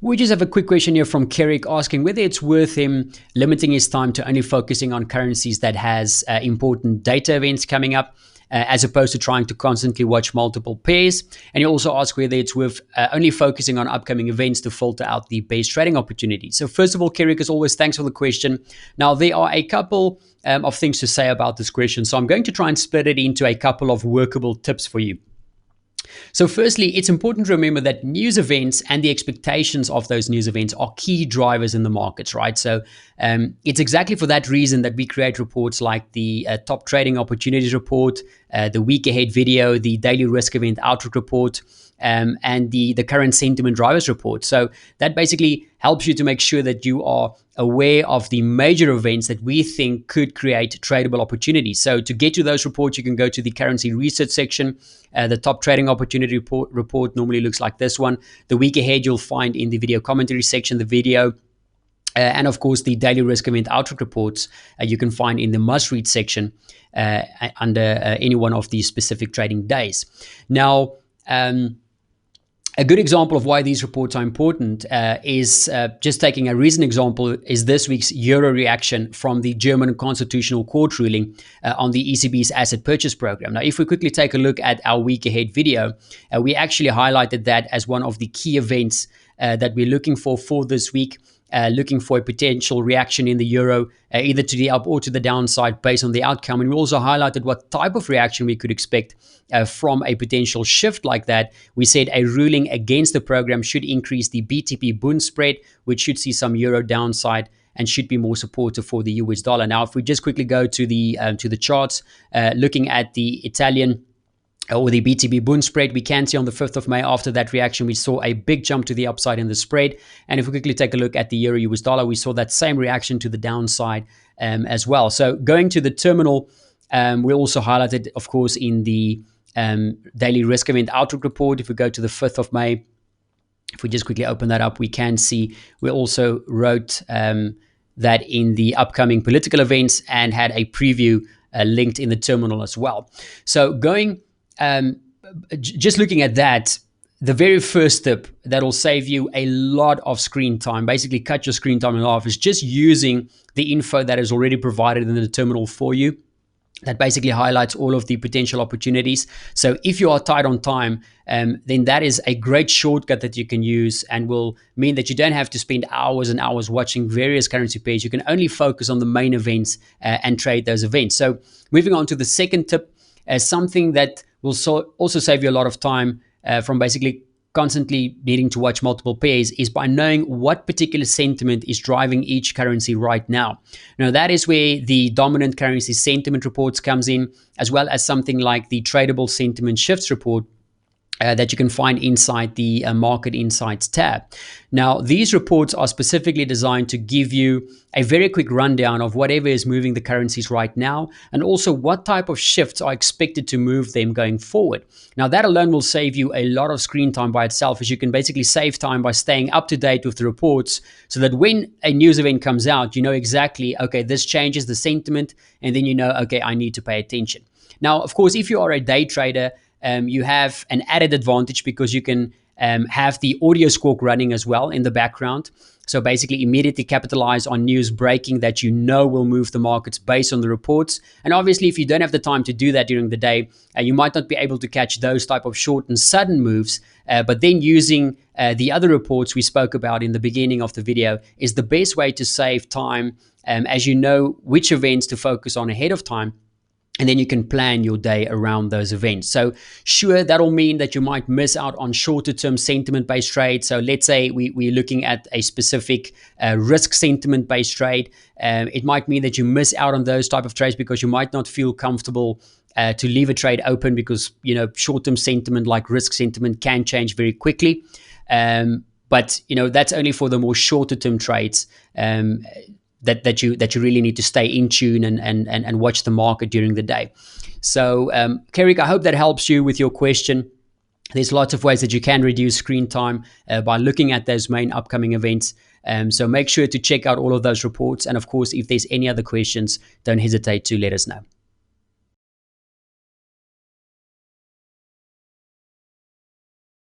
We just have a quick question here from Kerrick asking whether it's worth him limiting his time to only focusing on currencies that has important data events coming up, as opposed to trying to constantly watch multiple pairs. And he also asks whether it's worth only focusing on upcoming events to filter out the base trading opportunities. So first of all, Kerrick, as always, thanks for the question. Now, there are a couple of things to say about this question. So I'm going to try and split it into a couple of workable tips for you. So firstly, it's important to remember that news events and the expectations of those news events are key drivers in the markets, right? So it's exactly for that reason that we create reports like the top trading opportunities report, the week ahead video, the daily risk event outlook report, and the current sentiment drivers report. So that basically helps you to make sure that you are aware of the major events that we think could create tradable opportunities. So to get to those reports, you can go to the currency research section. The top trading opportunity report normally looks like this one. The week ahead, you'll find in the video commentary section, the video. And of course, the daily risk event outlook reports you can find in the must read section under any one of these specific trading days. Now, a good example of why these reports are important is just taking a recent example is this week's euro reaction from the German Constitutional Court ruling on the ECB's asset purchase program. Now, if we quickly take a look at our week ahead video, we actually highlighted that as one of the key events that we're looking for this week. Looking for a potential reaction in the euro, either to the up or to the downside based on the outcome. And we also highlighted what type of reaction we could expect from a potential shift like that. We said a ruling against the program should increase the BTP Bund spread, which should see some euro downside and should be more supportive for the US dollar. Now, if we just quickly go to the charts, looking at the Italian or the BTP Bund spread, we can see on the 5th of May, after that reaction, we saw a big jump to the upside in the spread. And if we quickly take a look at the euro US dollar, we saw that same reaction to the downside as well. So going to the terminal, we also highlighted, of course, in the daily risk event outlook report. If we go to the 5th of May, if we just quickly open that up, we can see we also wrote that in the upcoming political events and had a preview linked in the terminal as well. So going just looking at that, the very first tip that will save you a lot of screen time, basically cut your screen time in half, is just using the info that is already provided in the terminal for you. That basically highlights all of the potential opportunities. So if you are tight on time, then that is a great shortcut that you can use and will mean that you don't have to spend hours and hours watching various currency pairs. You can only focus on the main events and trade those events. So moving on to the second tip, something that will also save you a lot of time from basically constantly needing to watch multiple pairs is by knowing what particular sentiment is driving each currency right now. Now, that is where the dominant currency sentiment reports comes in, as well as something like the tradable sentiment shifts report that you can find inside the Market Insights tab. Now, these reports are specifically designed to give you a very quick rundown of whatever is moving the currencies right now, and also what type of shifts are expected to move them going forward. Now, that alone will save you a lot of screen time by itself, as you can basically save time by staying up to date with the reports, so that when a news event comes out, you know exactly, okay, this changes the sentiment, and then you know, okay, I need to pay attention. Now, of course, if you are a day trader, you have an added advantage because you can have the audio squawk running as well in the background. So basically immediately capitalize on news breaking that you know will move the markets based on the reports. And obviously, if you don't have the time to do that during the day, you might not be able to catch those type of short and sudden moves. But then using the other reports we spoke about in the beginning of the video is the best way to save time, as you know which events to focus on ahead of time. And then you can plan your day around those events. So sure, that'll mean that you might miss out on shorter term sentiment-based trades. So let's say we're looking at a specific risk sentiment-based trade. It might mean that you miss out on those type of trades because you might not feel comfortable to leave a trade open because, you know, short-term sentiment like risk sentiment can change very quickly. But, you know, that's only for the more shorter term trades. That you really need to stay in tune and watch the market during the day. So, Kerrick, I hope that helps you with your question. There's lots of ways that you can reduce screen time by looking at those main upcoming events. So make sure to check out all of those reports. And of course, if there's any other questions, don't hesitate to let us know.